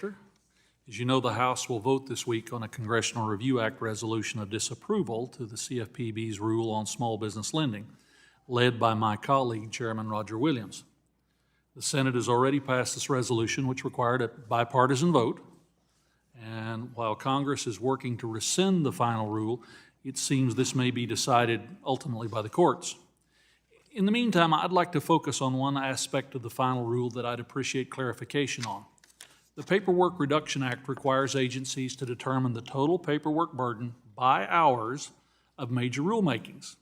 As you know, the House will vote this week on a Congressional Review Act resolution of disapproval to the CFPB's rule on small business lending, led by my colleague, Chairman Roger Williams. The Senate has already passed this resolution, which required a bipartisan vote. And while Congress is working to rescind the final rule, it seems this may be decided ultimately by the courts. In the meantime, I'd like to focus on one aspect of the final rule that I'd appreciate clarification on. The Paperwork Reduction Act requires agencies to determine the total paperwork burden by hours of major rulemakings.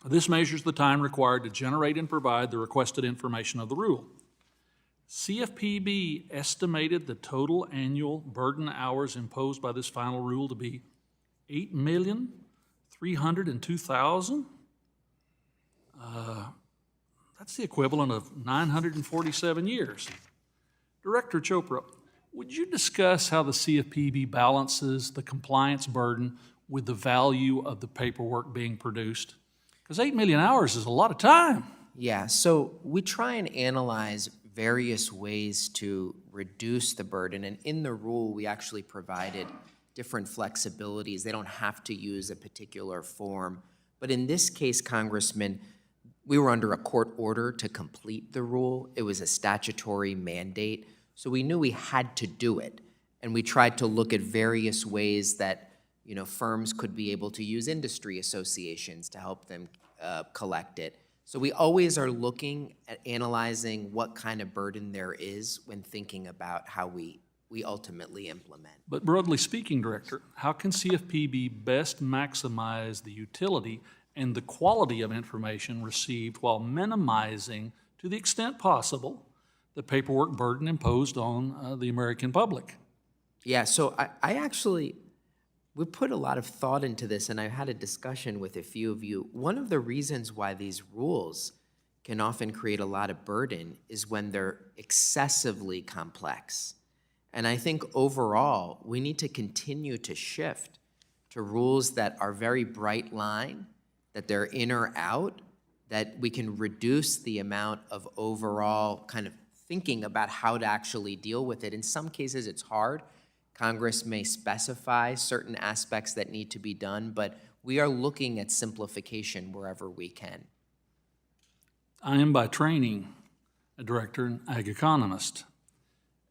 This measures the time required to generate and provide the requested information of the rule. CFPB estimated the total annual burden hours imposed by this final rule to be 8,302,000. That's the equivalent of 947 years. Director Chopra, would you discuss how the CFPB balances the compliance burden with the value of the paperwork being produced? Because 8 million hours is a lot of time. Yeah, so we try and analyze various ways to reduce the burden, and in the rule we actually provided different flexibilities. They don't have to use a particular form. But in this case, Congressman, we were under a court order to complete the rule. It was a statutory mandate, so we knew we had to do it. And we tried to look at various ways that firms could be able to use industry associations to help them collect it. So we always are looking at analyzing what kind of burden there is when thinking about how we ultimately implement. But broadly speaking, Director, how can CFPB best maximize the utility and the quality of information received while minimizing, to the extent possible, the paperwork burden imposed on the American public? Yeah, so we put a lot of thought into this, and I've had a discussion with a few of you. One of the reasons why these rules can often create a lot of burden is when they're excessively complex. And I think overall, we need to continue to shift to rules that are very bright line, that they're in or out, that we can reduce the amount of overall kind of thinking about how to actually deal with it. In some cases, it's hard. Congress may specify certain aspects that need to be done, but we are looking at simplification wherever we can. I am by training a director and ag economist,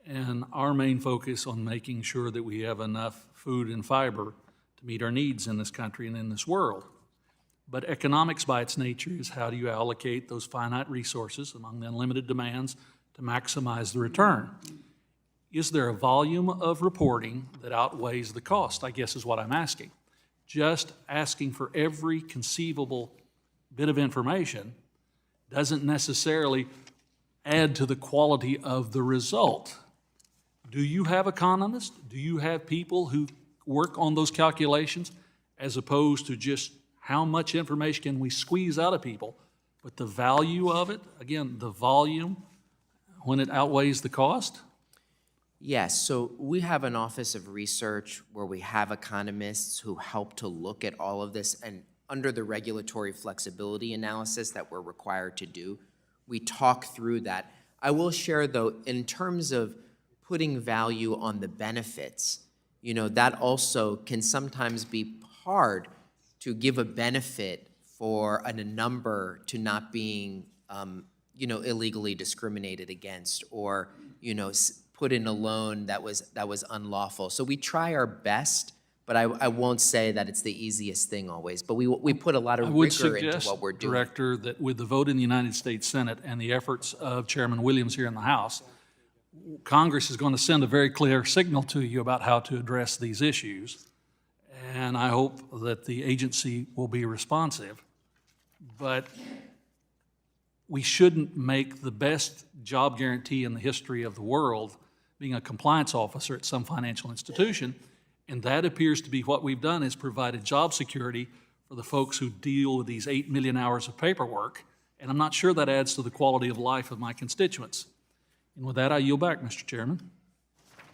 and our main focus on making sure that we have enough food and fiber to meet our needs in this country and in this world. But economics by its nature is how do you allocate those finite resources among the unlimited demands to maximize the return. Is there a volume of reporting that outweighs the cost, I guess is what I'm asking. Just asking for every conceivable bit of information doesn't necessarily add to the quality of the result. Do you have economists? Do you have people who work on those calculations as opposed to just how much information can we squeeze out of people? But the value of it, again, the volume, when it outweighs the cost? Yes, so we have an office of research where we have economists who help to look at all of this, and under the regulatory flexibility analysis that we're required to do, we talk through that. I will share though, in terms of putting value on the benefits, that also can sometimes be hard to give a benefit for a number to not being illegally discriminated against, or put in a loan that was unlawful. So we try our best, but I won't say that it's the easiest thing always. But we put a lot of rigor into what we're doing. Director, that with the vote in the United States Senate and the efforts of Chairman Williams here in the House, Congress is going to send a very clear signal to you about how to address these issues. And I hope that the agency will be responsive. But we shouldn't make the best job guarantee in the history of the world being a compliance officer at some financial institution. And that appears to be what we've done, is provided job security for the folks who deal with these 8 million hours of paperwork. And I'm not sure that adds to the quality of life of my constituents. And with that, I yield back, Mr. Chairman.